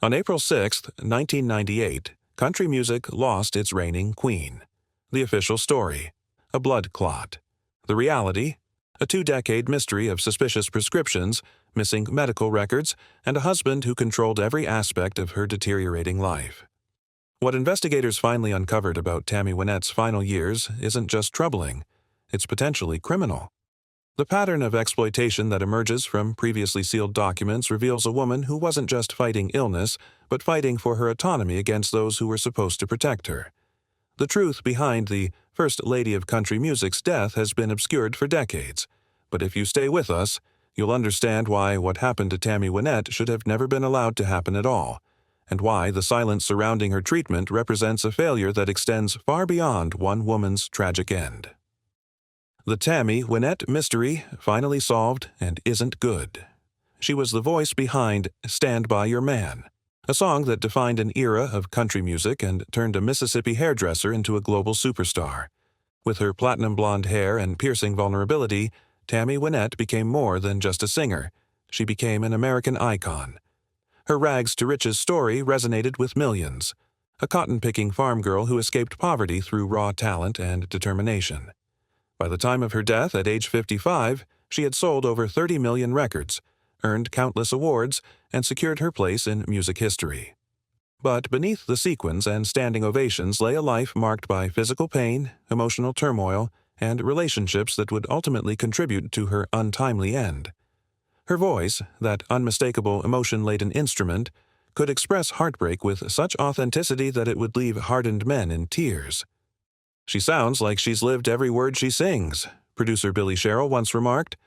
On April 6, 1998, country music lost its reigning queen. The official story: a blood clot. The reality: a two-decade mystery of suspicious prescriptions, missing medical records, and a husband who controlled every aspect of her deteriorating life. What investigators finally uncovered about Tammy Wynette's final years isn't just troubling, it's potentially criminal. The pattern of exploitation that emerges from previously sealed documents reveals a woman who wasn't just fighting illness, but fighting for her autonomy against those who were supposed to protect her. The truth behind the First Lady of Country Music's death has been obscured for decades, but if you stay with us, you'll understand why what happened to Tammy Wynette should have never been allowed to happen at all, and why the silence surrounding her treatment represents a failure that extends far beyond one woman's tragic end. The Tammy Wynette mystery finally solved and isn't good. She was the voice behind "Stand By Your Man," a song that defined an era of country music and turned a Mississippi hairdresser into a global superstar. With her platinum blonde hair and piercing vulnerability, Tammy Wynette became more than just a singer. She became an American icon. Her rags-to-riches story resonated with millions, a cotton-picking farm girl who escaped poverty through raw talent and determination. By the time of her death at age 55, she had sold over 30 million records, earned countless awards, and secured her place in music history. But beneath the sequins and standing ovations lay a life marked by physical pain, emotional turmoil, and relationships that would ultimately contribute to her untimely end. Her voice, that unmistakable emotion-laden instrument, could express heartbreak with such authenticity that it would leave hardened men in tears. "She sounds like she's lived every word she sings," producer Billy Sherrill once remarked.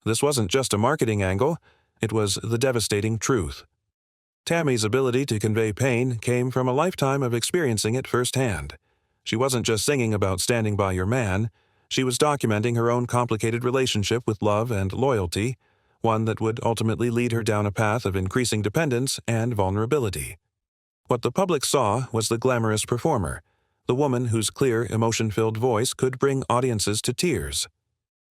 This wasn't just a marketing angle, it was the devastating truth. Tammy's ability to convey pain came from a lifetime of experiencing it firsthand. She wasn't just singing about standing by your man, she was documenting her own complicated relationship with love and loyalty, one that would ultimately lead her down a path of increasing dependence and vulnerability. What the public saw was the glamorous performer, the woman whose clear, emotion-filled voice could bring audiences to tears.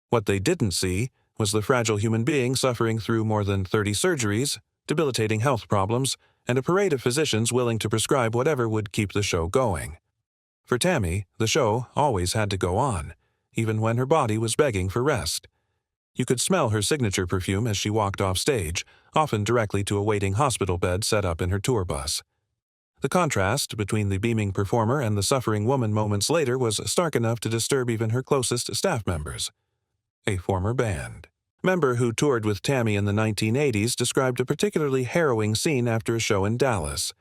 What they didn't see was the fragile human being suffering through more than 30 surgeries, debilitating health problems, and a parade of physicians willing to prescribe whatever would keep the show going. For Tammy, the show always had to go on, even when her body was begging for rest. You could smell her signature perfume as she walked off stage, often directly to a waiting hospital bed set up in her tour bus. The contrast between the beaming performer and the suffering woman moments later was stark enough to disturb even her closest staff members. A former band member who toured with Tammy in the 1980s described a particularly harrowing scene after a show in Dallas.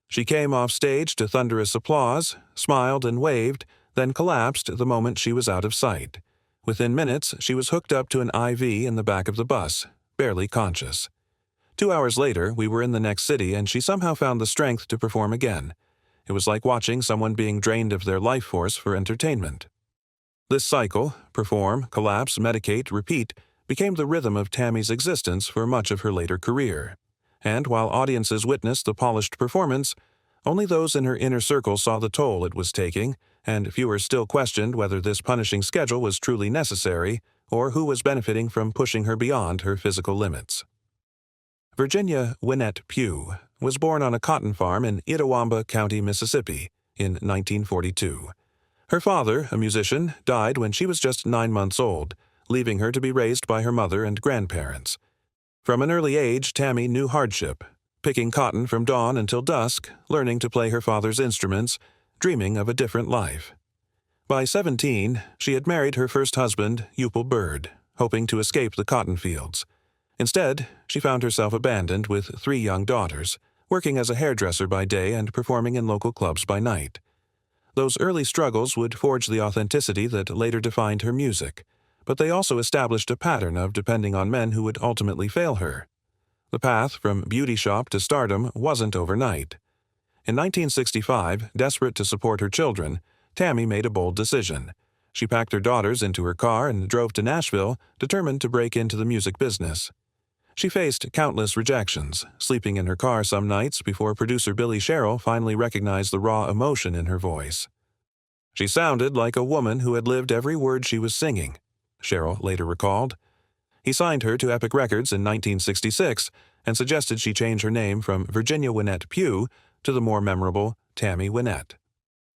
She came off stage to thunderous applause, smiled and waved, then collapsed the moment she was out of sight. Within minutes, she was hooked up to an IV in the back of the bus, barely conscious. 2 hours later, we were in the next city and she somehow found the strength to perform again. It was like watching someone being drained of their life force for entertainment. This cycle, perform, collapse, medicate, repeat, became the rhythm of Tammy's existence for much of her later career. And while audiences witnessed the polished performance, only those in her inner circle saw the toll it was taking, and fewer still questioned whether this punishing schedule was truly necessary or who was benefiting from pushing her beyond her physical limits. Virginia Wynette Pugh was born on a cotton farm in Itawamba County, Mississippi, in 1942. Her father, a musician, died when she was just 9 months old, leaving her to be raised by her mother and grandparents. From an early age, Tammy knew hardship, picking cotton from dawn until dusk, learning to play her father's instruments, dreaming of a different life. By 17, she had married her first husband, Upal Bird, hoping to escape the cotton fields. Instead, she found herself abandoned with 3 young daughters, working as a hairdresser by day and performing in local clubs by night. Those early struggles would forge the authenticity that later defined her music, but they also established a pattern of depending on men who would ultimately fail her. The path from beauty shop to stardom wasn't overnight. In 1965, desperate to support her children, Tammy made a bold decision. She packed her daughters into her car and drove to Nashville, determined to break into the music business. She faced countless rejections, sleeping in her car some nights before producer Billy Sherrill finally recognized the raw emotion in her voice. "She sounded like a woman who had lived every word she was singing," Sherrill later recalled. He signed her to Epic Records in 1966, and suggested she change her name from Virginia Wynette Pugh to the more memorable Tammy Wynette.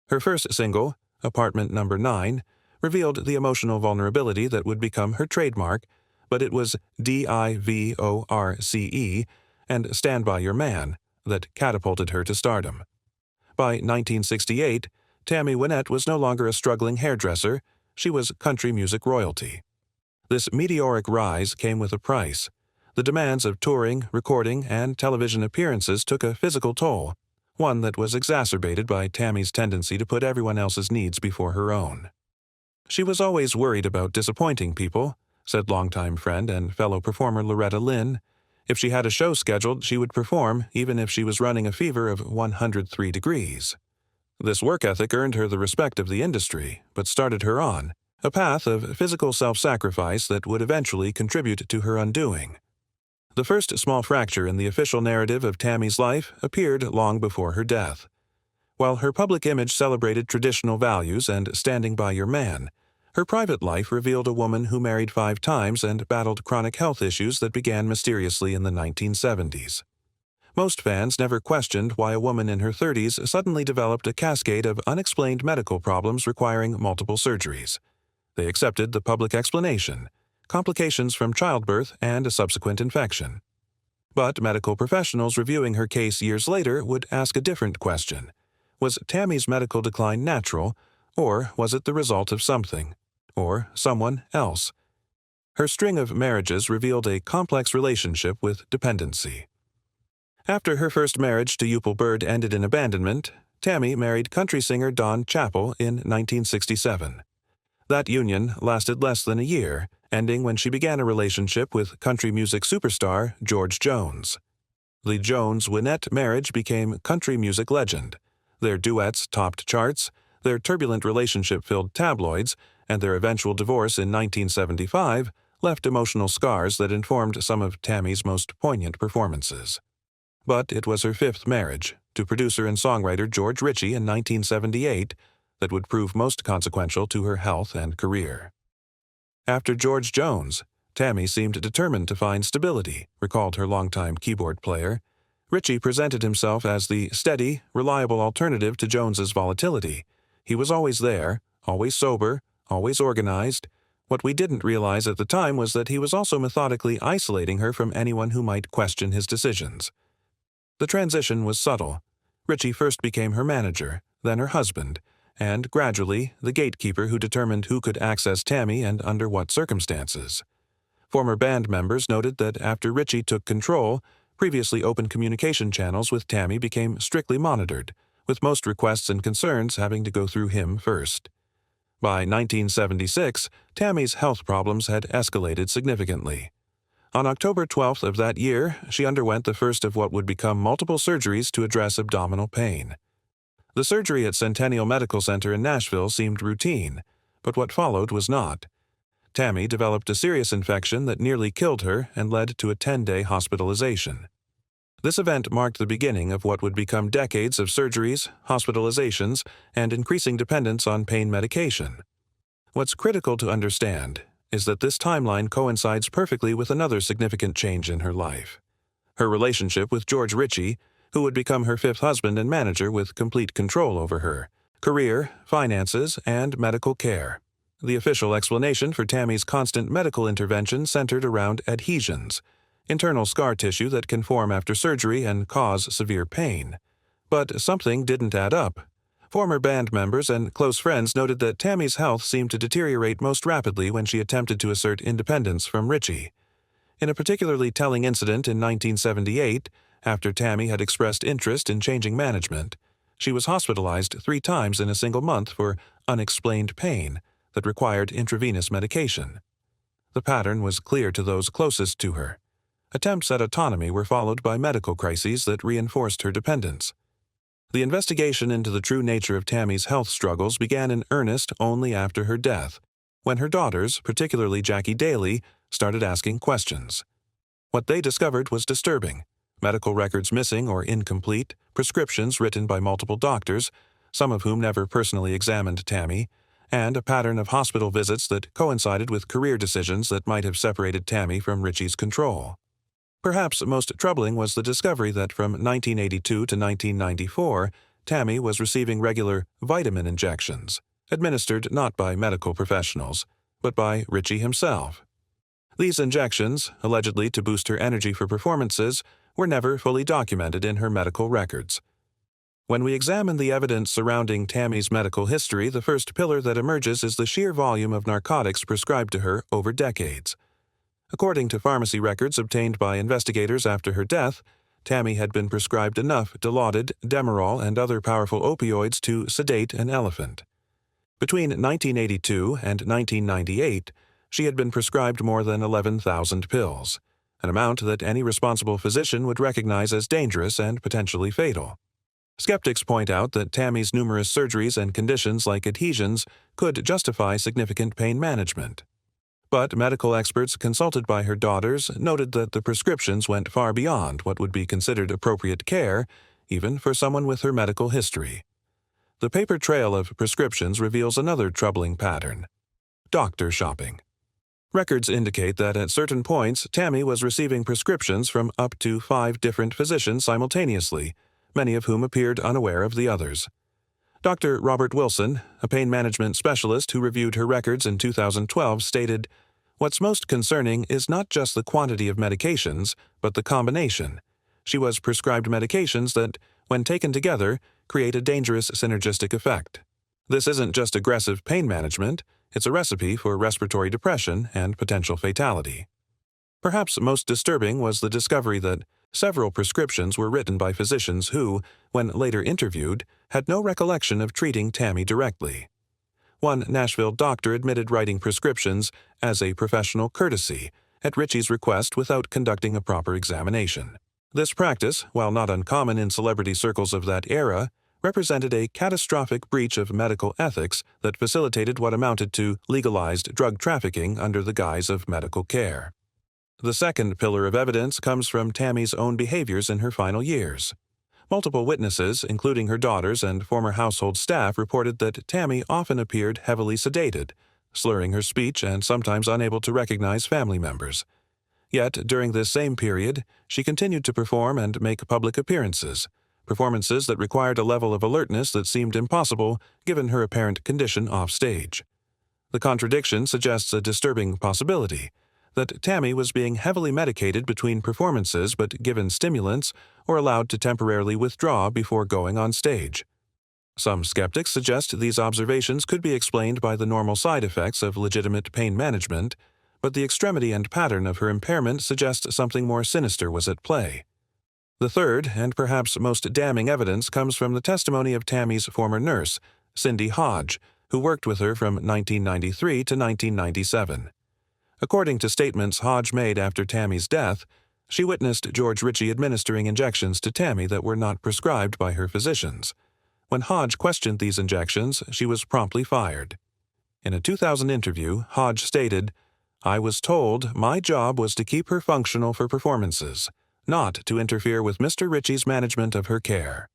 Her first single, Apartment Number 9, revealed the emotional vulnerability that would become her trademark, but it was DIVORCE and Stand By Your Man that catapulted her to stardom. By 1968, Tammy Wynette was no longer a struggling hairdresser, she was country music royalty. This meteoric rise came with a price. The demands of touring, recording, and television appearances took a physical toll, one that was exacerbated by Tammy's tendency to put everyone else's needs before her own. She was always worried about disappointing people, said longtime friend and fellow performer Loretta Lynn. If she had a show scheduled, she would perform even if she was running a fever of 103 degrees. This work ethic earned her the respect of the industry, but started her on a path of physical self-sacrifice that would eventually contribute to her undoing. The first small fracture in the official narrative of Tammy's life appeared long before her death. While her public image celebrated traditional values and standing by your man, her private life revealed a woman who married 5 times and battled chronic health issues that began mysteriously in the 1970s. Most fans never questioned why a woman in her 30s suddenly developed a cascade of unexplained medical problems requiring multiple surgeries. They accepted the public explanation: complications from childbirth and a subsequent infection. But medical professionals reviewing her case years later would ask a different question. Was Tammy's medical decline natural, or was it the result of something, or someone else? Her string of marriages revealed a complex relationship with dependency. After her first marriage to Upal Bird ended in abandonment, Tammy married country singer Don Chappell in 1967. That union lasted less than a year, ending when she began a relationship with country music superstar George Jones. The Jones-Wynette marriage became country music legend. Their duets topped charts, their turbulent relationship filled tabloids, and their eventual divorce in 1975 left emotional scars that informed some of Tammy's most poignant performances. But it was her 5th marriage, to producer and songwriter George Ritchie in 1978, that would prove most consequential to her health and career. After George Jones, Tammy seemed determined to find stability, recalled her longtime keyboard player. Ritchie presented himself as the steady, reliable alternative to Jones's volatility. He was always there, always sober, always organized. What we didn't realize at the time was that he was also methodically isolating her from anyone who might question his decisions. The transition was subtle. Ritchie first became her manager, then her husband, and gradually the gatekeeper who determined who could access Tammy and under what circumstances. Former band members noted that after Ritchie took control, previously open communication channels with Tammy became strictly monitored, with most requests and concerns having to go through him first. By 1976, Tammy's health problems had escalated significantly. On October 12th of that year, she underwent the first of what would become multiple surgeries to address abdominal pain. The surgery at Centennial Medical Center in Nashville seemed routine, but what followed was not. Tammy developed a serious infection that nearly killed her and led to a 10-day hospitalization. This event marked the beginning of what would become decades of surgeries, hospitalizations, and increasing dependence on pain medication. What's critical to understand is that this timeline coincides perfectly with another significant change in her life: her relationship with George Ritchie, who would become her 5th husband and manager with complete control over her career, finances, and medical care. The official explanation for Tammy's constant medical intervention centered around adhesions, internal scar tissue that can form after surgery and cause severe pain. But something didn't add up. Former band members and close friends noted that Tammy's health seemed to deteriorate most rapidly when she attempted to assert independence from Ritchie. In a particularly telling incident in 1978, after Tammy had expressed interest in changing management, she was hospitalized 3 times in a single month for unexplained pain that required intravenous medication. The pattern was clear to those closest to her. Attempts at autonomy were followed by medical crises that reinforced her dependence. The investigation into the true nature of Tammy's health struggles began in earnest only after her death, when her daughters, particularly Jackie Daly, started asking questions. What they discovered was disturbing: medical records missing or incomplete, prescriptions written by multiple doctors, some of whom never personally examined Tammy, and a pattern of hospital visits that coincided with career decisions that might have separated Tammy from Ritchie's control. Perhaps most troubling was the discovery that from 1982 to 1994, Tammy was receiving regular vitamin injections, administered not by medical professionals, but by Ritchie himself. These injections, allegedly to boost her energy for performances, were never fully documented in her medical records. When we examine the evidence surrounding Tammy's medical history, the first pillar that emerges is the sheer volume of narcotics prescribed to her over decades. According to pharmacy records obtained by investigators after her death, Tammy had been prescribed enough Dilaudid, Demerol, and other powerful opioids to sedate an elephant. Between 1982 and 1998, she had been prescribed more than 11,000 pills, an amount that any responsible physician would recognize as dangerous and potentially fatal. Skeptics point out that Tammy's numerous surgeries and conditions like adhesions could justify significant pain management. But medical experts consulted by her daughters noted that the prescriptions went far beyond what would be considered appropriate care, even for someone with her medical history. The paper trail of prescriptions reveals another troubling pattern: doctor shopping. Records indicate that at certain points, Tammy was receiving prescriptions from up to 5 different physicians simultaneously, many of whom appeared unaware of the others. Dr. Robert Wilson, a pain management specialist who reviewed her records in 2012, stated, "What's most concerning is not just the quantity of medications, but the combination. She was prescribed medications that, when taken together, create a dangerous synergistic effect. This isn't just aggressive pain management, it's a recipe for respiratory depression and potential fatality." Perhaps most disturbing was the discovery that several prescriptions were written by physicians who, when later interviewed, had no recollection of treating Tammy directly. One Nashville doctor admitted writing prescriptions as a professional courtesy at Ritchie's request without conducting a proper examination. This practice, while not uncommon in celebrity circles of that era, represented a catastrophic breach of medical ethics that facilitated what amounted to legalized drug trafficking under the guise of medical care. The second pillar of evidence comes from Tammy's own behaviors in her final years. Multiple witnesses, including her daughters and former household staff, reported that Tammy often appeared heavily sedated, slurring her speech and sometimes unable to recognize family members. Yet, during this same period, she continued to perform and make public appearances, performances that required a level of alertness that seemed impossible given her apparent condition offstage. The contradiction suggests a disturbing possibility: that Tammy was being heavily medicated between performances but given stimulants or allowed to temporarily withdraw before going on stage. Some skeptics suggest these observations could be explained by the normal side effects of legitimate pain management, but the extremity and pattern of her impairment suggest something more sinister was at play. The third, and perhaps most damning evidence, comes from the testimony of Tammy's former nurse, Cindy Hodge, who worked with her from 1993 to 1997. According to statements Hodge made after Tammy's death, she witnessed George Ritchie administering injections to Tammy that were not prescribed by her physicians. When Hodge questioned these injections, she was promptly fired. In a 2000 interview, Hodge stated, "I was told my job was to keep her functional for performances, not to interfere with Mr. Ritchie's management of her care."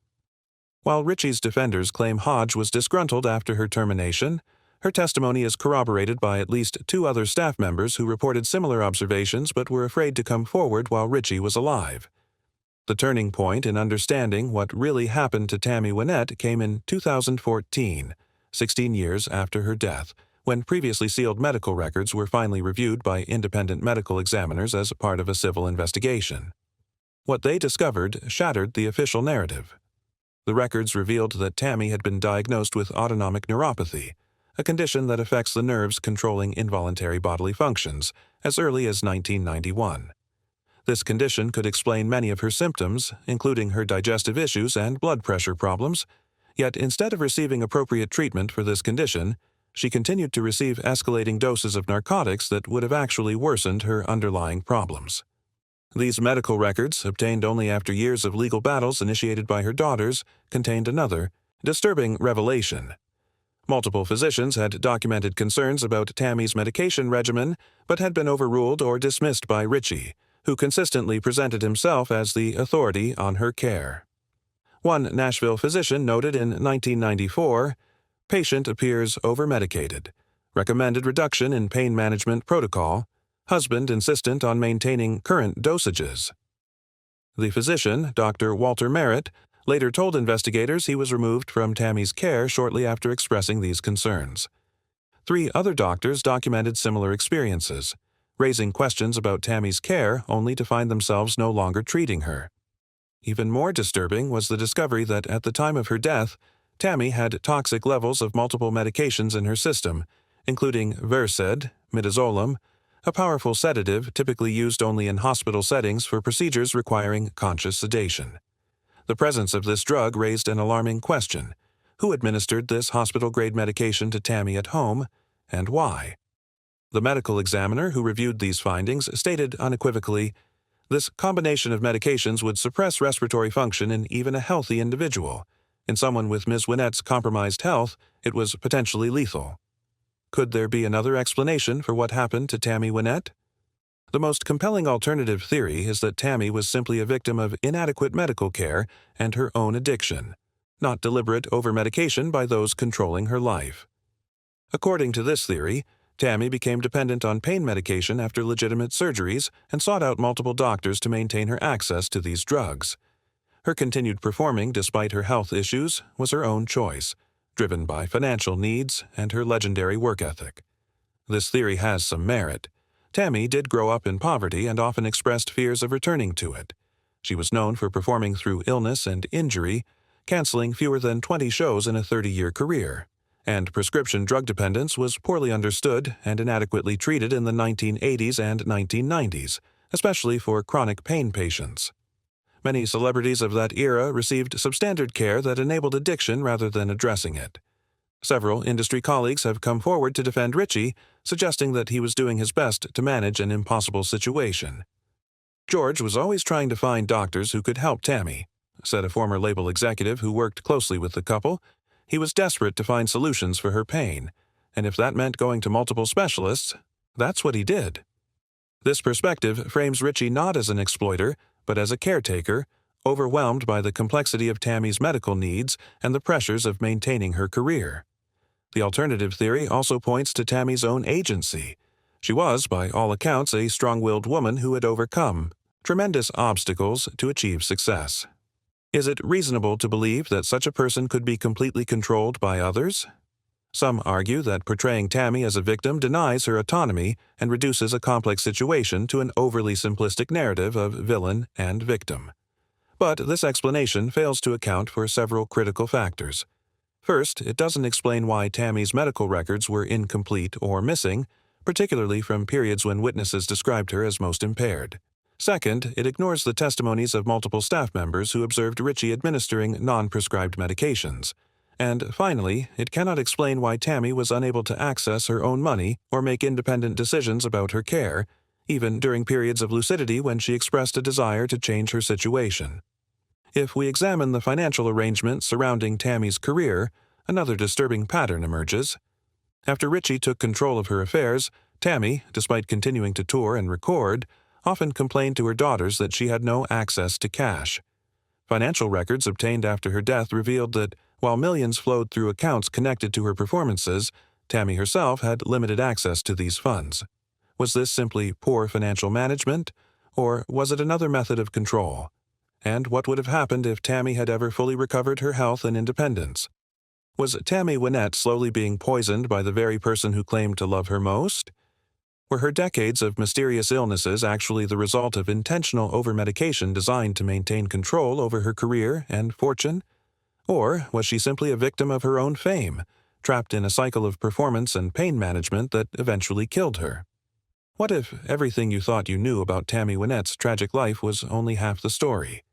While Ritchie's defenders claim Hodge was disgruntled after her termination, her testimony is corroborated by at least 2 other staff members who reported similar observations but were afraid to come forward while Ritchie was alive. The turning point in understanding what really happened to Tammy Wynette came in 2014, 16 years after her death, when previously sealed medical records were finally reviewed by independent medical examiners as part of a civil investigation. What they discovered shattered the official narrative. The records revealed that Tammy had been diagnosed with autonomic neuropathy, a condition that affects the nerves controlling involuntary bodily functions, as early as 1991. This condition could explain many of her symptoms, including her digestive issues and blood pressure problems, yet instead of receiving appropriate treatment for this condition, she continued to receive escalating doses of narcotics that would have actually worsened her underlying problems. These medical records, obtained only after years of legal battles initiated by her daughters, contained another, disturbing revelation. Multiple physicians had documented concerns about Tammy's medication regimen but had been overruled or dismissed by Ritchie, who consistently presented himself as the authority on her care. One Nashville physician noted in 1994, "Patient appears overmedicated. Recommended reduction in pain management protocol. Husband insistent on maintaining current dosages. The physician, Dr. Walter Merritt, later told investigators he was removed from Tammy's care shortly after expressing these concerns. 3 other doctors documented similar experiences, raising questions about Tammy's care only to find themselves no longer treating her. Even more disturbing was the discovery that at the time of her death, Tammy had toxic levels of multiple medications in her system, including Versed, midazolam, a powerful sedative typically used only in hospital settings for procedures requiring conscious sedation. The presence of this drug raised an alarming question: who administered this hospital-grade medication to Tammy at home, and why? The medical examiner who reviewed these findings stated unequivocally, "This combination of medications would suppress respiratory function in even a healthy individual. In someone with Ms. Wynette's compromised health, it was potentially lethal." Could there be another explanation for what happened to Tammy Wynette? The most compelling alternative theory is that Tammy was simply a victim of inadequate medical care and her own addiction, not deliberate overmedication by those controlling her life. According to this theory, Tammy became dependent on pain medication after legitimate surgeries and sought out multiple doctors to maintain her access to these drugs. Her continued performing despite her health issues was her own choice, driven by financial needs and her legendary work ethic. This theory has some merit. Tammy did grow up in poverty and often expressed fears of returning to it. She was known for performing through illness and injury, canceling fewer than 20 shows in a 30-year career. And prescription drug dependence was poorly understood and inadequately treated in the 1980s and 1990s, especially for chronic pain patients. Many celebrities of that era received substandard care that enabled addiction rather than addressing it. Several industry colleagues have come forward to defend Ritchie, suggesting that he was doing his best to manage an impossible situation. "George was always trying to find doctors who could help Tammy," said a former label executive who worked closely with the couple. "He was desperate to find solutions for her pain, and if that meant going to multiple specialists, that's what he did." This perspective frames Ritchie not as an exploiter, but as a caretaker, overwhelmed by the complexity of Tammy's medical needs and the pressures of maintaining her career. The alternative theory also points to Tammy's own agency. She was, by all accounts, a strong-willed woman who had overcome tremendous obstacles to achieve success. Is it reasonable to believe that such a person could be completely controlled by others? Some argue that portraying Tammy as a victim denies her autonomy and reduces a complex situation to an overly simplistic narrative of villain and victim. But this explanation fails to account for several critical factors. First, it doesn't explain why Tammy's medical records were incomplete or missing, particularly from periods when witnesses described her as most impaired. Second, it ignores the testimonies of multiple staff members who observed Ritchie administering non-prescribed medications. And finally, it cannot explain why Tammy was unable to access her own money or make independent decisions about her care, even during periods of lucidity when she expressed a desire to change her situation. If we examine the financial arrangements surrounding Tammy's career, another disturbing pattern emerges. After Ritchie took control of her affairs, Tammy, despite continuing to tour and record, often complained to her daughters that she had no access to cash. Financial records obtained after her death revealed that, while millions flowed through accounts connected to her performances, Tammy herself had limited access to these funds. Was this simply poor financial management, or was it another method of control? And what would have happened if Tammy had ever fully recovered her health and independence? Was Tammy Wynette slowly being poisoned by the very person who claimed to love her most? Were her decades of mysterious illnesses actually the result of intentional overmedication designed to maintain control over her career and fortune? Or was she simply a victim of her own fame, trapped in a cycle of performance and pain management that eventually killed her? What if everything you thought you knew about Tammy Wynette's tragic life was only half the story?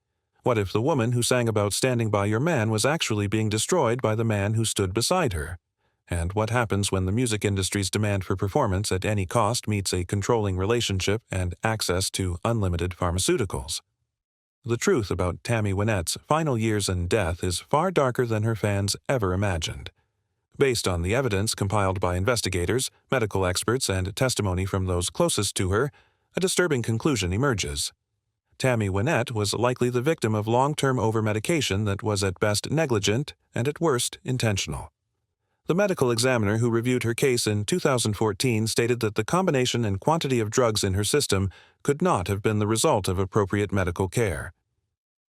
What if the woman who sang about standing by your man was actually being destroyed by the man who stood beside her? And what happens when the music industry's demand for performance at any cost meets a controlling relationship and access to unlimited pharmaceuticals? The truth about Tammy Wynette's final years and death is far darker than her fans ever imagined. Based on the evidence compiled by investigators, medical experts, and testimony from those closest to her, a disturbing conclusion emerges. Tammy Wynette was likely the victim of long-term overmedication that was at best negligent and at worst intentional. The medical examiner who reviewed her case in 2014 stated that the combination and quantity of drugs in her system could not have been the result of appropriate medical care.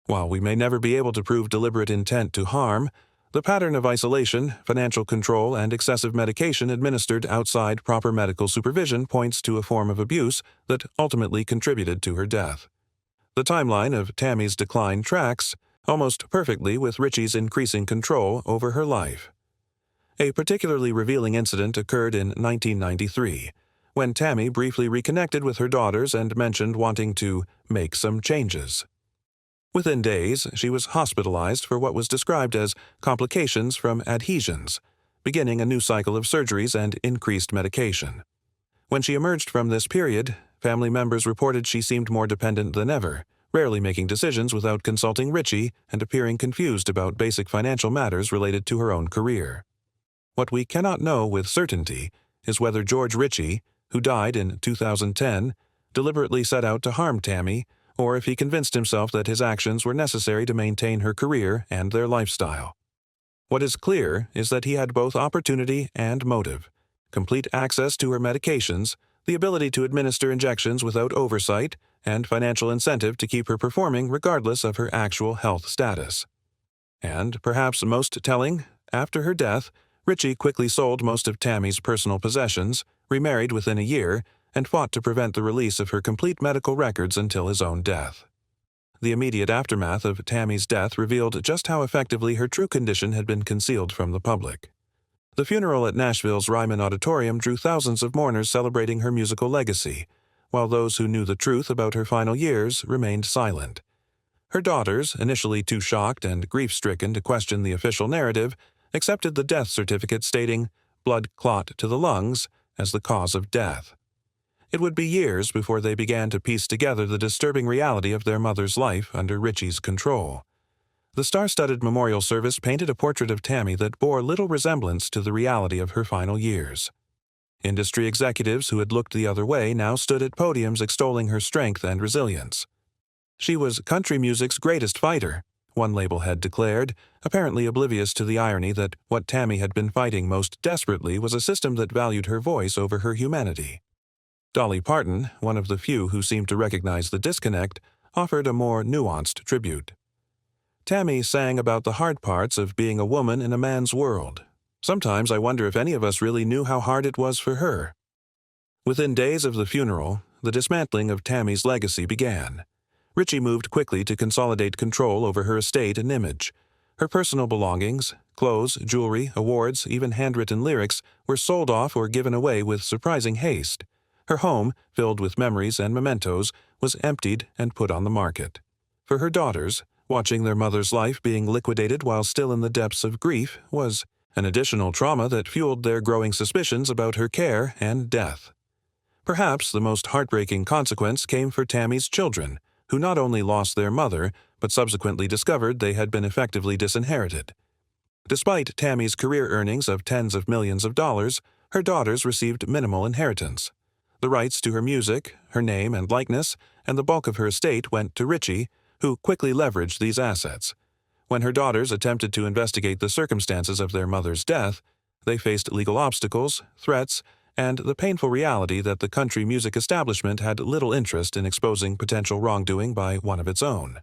While we may never be able to prove deliberate intent to harm, the pattern of isolation, financial control, and excessive medication administered outside proper medical supervision points to a form of abuse that ultimately contributed to her death. The timeline of Tammy's decline tracks almost perfectly with Richie's increasing control over her life. A particularly revealing incident occurred in 1993, when Tammy briefly reconnected with her daughters and mentioned wanting to make some changes. Within days, she was hospitalized for what was described as complications from adhesions, beginning a new cycle of surgeries and increased medication. When she emerged from this period, family members reported she seemed more dependent than ever, rarely making decisions without consulting Richie and appearing confused about basic financial matters related to her own career. What we cannot know with certainty is whether George Richie, who died in 2010, deliberately set out to harm Tammy, or if he convinced himself that his actions were necessary to maintain her career and their lifestyle. What is clear is that he had both opportunity and motive: complete access to her medications, the ability to administer injections without oversight, and financial incentive to keep her performing regardless of her actual health status. And, perhaps most telling, after her death, Richie quickly sold most of Tammy's personal possessions, remarried within a year, and fought to prevent the release of her complete medical records until his own death. The immediate aftermath of Tammy's death revealed just how effectively her true condition had been concealed from the public. The funeral at Nashville's Ryman Auditorium drew thousands of mourners celebrating her musical legacy, while those who knew the truth about her final years remained silent. Her daughters, initially too shocked and grief-stricken to question the official narrative, accepted the death certificate stating "blood clot to the lungs" as the cause of death. It would be years before they began to piece together the disturbing reality of their mother's life under Richie's control. The star-studded memorial service painted a portrait of Tammy that bore little resemblance to the reality of her final years. Industry executives who had looked the other way now stood at podiums extolling her strength and resilience. She was country music's greatest fighter, one label had declared, apparently oblivious to the irony that what Tammy had been fighting most desperately was a system that valued her voice over her humanity. Dolly Parton, one of the few who seemed to recognize the disconnect, offered a more nuanced tribute. Tammy sang about the hard parts of being a woman in a man's world. Sometimes I wonder if any of us really knew how hard it was for her. Within days of the funeral, the dismantling of Tammy's legacy began. Richie moved quickly to consolidate control over her estate and image. Her personal belongings, clothes, jewelry, awards, even handwritten lyrics, were sold off or given away with surprising haste. Her home, filled with memories and mementos, was emptied and put on the market. For her daughters, watching their mother's life being liquidated while still in the depths of grief was an additional trauma that fueled their growing suspicions about her care and death. Perhaps the most heartbreaking consequence came for Tammy's children, who not only lost their mother, but subsequently discovered they had been effectively disinherited. Despite Tammy's career earnings of tens of millions of dollars, her daughters received minimal inheritance. The rights to her music, her name and likeness, and the bulk of her estate went to Richie, who quickly leveraged these assets. When her daughters attempted to investigate the circumstances of their mother's death, they faced legal obstacles, threats, and the painful reality that the country music establishment had little interest in exposing potential wrongdoing by one of its own.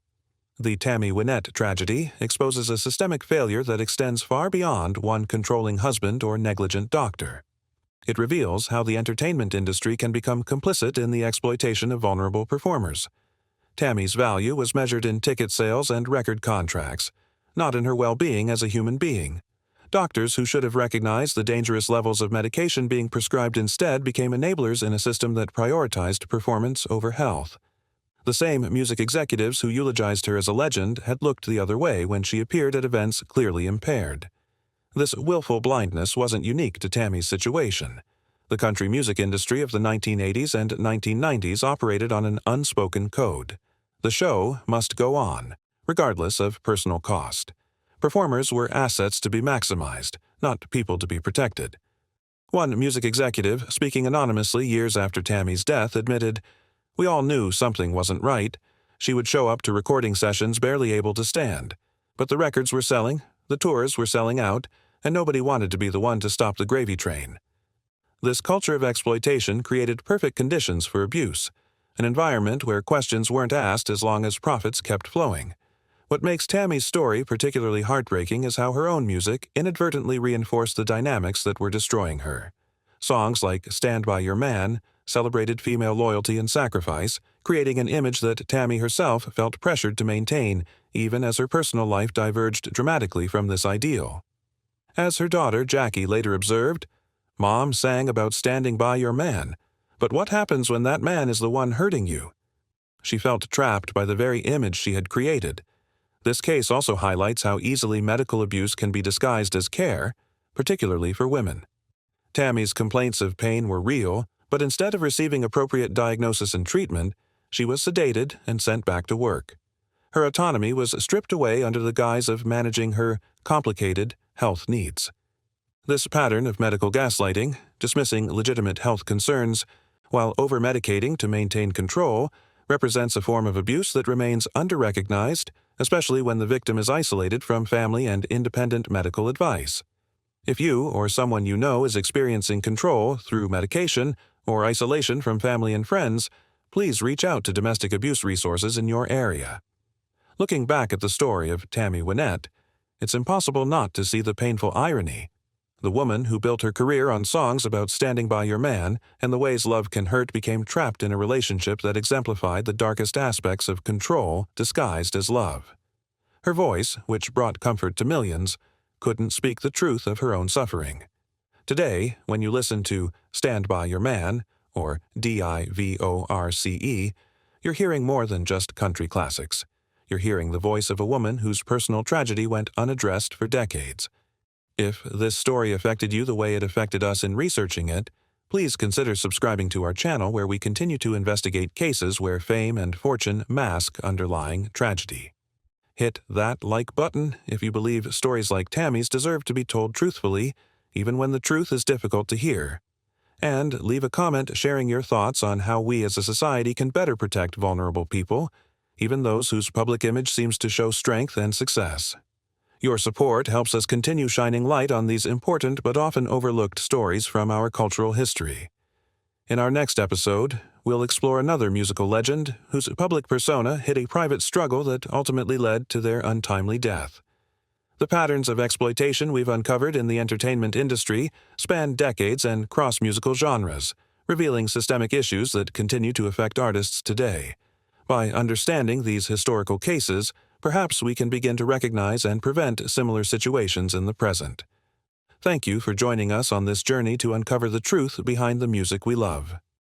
The Tammy Wynette tragedy exposes a systemic failure that extends far beyond one controlling husband or negligent doctor. It reveals how the entertainment industry can become complicit in the exploitation of vulnerable performers. Tammy's value was measured in ticket sales and record contracts, not in her well-being as a human being. Doctors who should have recognized the dangerous levels of medication being prescribed instead became enablers in a system that prioritized performance over health. The same music executives who eulogized her as a legend had looked the other way when she appeared at events clearly impaired. This willful blindness wasn't unique to Tammy's situation. The country music industry of the 1980s and 1990s operated on an unspoken code. The show must go on, regardless of personal cost. Performers were assets to be maximized, not people to be protected. One music executive, speaking anonymously years after Tammy's death, admitted, "We all knew something wasn't right. She would show up to recording sessions barely able to stand. But the records were selling, the tours were selling out, and nobody wanted to be the one to stop the gravy train. This culture of exploitation created perfect conditions for abuse, an environment where questions weren't asked as long as profits kept flowing. What makes Tammy's story particularly heartbreaking is how her own music inadvertently reinforced the dynamics that were destroying her. Songs like Stand By Your Man celebrated female loyalty and sacrifice, creating an image that Tammy herself felt pressured to maintain, even as her personal life diverged dramatically from this ideal. As her daughter Jackie later observed, "Mom sang about standing by your man, but what happens when that man is the one hurting you?" She felt trapped by the very image she had created. This case also highlights how easily medical abuse can be disguised as care, particularly for women. Tammy's complaints of pain were real, but instead of receiving appropriate diagnosis and treatment, she was sedated and sent back to work. Her autonomy was stripped away under the guise of managing her complicated health needs. This pattern of medical gaslighting, dismissing legitimate health concerns, while over-medicating to maintain control, represents a form of abuse that remains under-recognized, especially when the victim is isolated from family and independent medical advice. If you or someone you know is experiencing control through medication or isolation from family and friends, please reach out to domestic abuse resources in your area. Looking back at the story of Tammy Wynette, it's impossible not to see the painful irony. The woman who built her career on songs about standing by your man and the ways love can hurt became trapped in a relationship that exemplified the darkest aspects of control disguised as love. Her voice, which brought comfort to millions, couldn't speak the truth of her own suffering. Today, when you listen to Stand By Your Man, or DIVORCE, you're hearing more than just country classics. You're hearing the voice of a woman whose personal tragedy went unaddressed for decades. If this story affected you the way it affected us in researching it, please consider subscribing to our channel where we continue to investigate cases where fame and fortune mask underlying tragedy. Hit that like button if you believe stories like Tammy's deserve to be told truthfully, even when the truth is difficult to hear. And leave a comment sharing your thoughts on how we as a society can better protect vulnerable people, even those whose public image seems to show strength and success. Your support helps us continue shining light on these important but often overlooked stories from our cultural history. In our next episode, we'll explore another musical legend whose public persona hid a private struggle that ultimately led to their untimely death. The patterns of exploitation we've uncovered in the entertainment industry span decades and cross musical genres, revealing systemic issues that continue to affect artists today. By understanding these historical cases, perhaps we can begin to recognize and prevent similar situations in the present. Thank you for joining us on this journey to uncover the truth behind the music we love.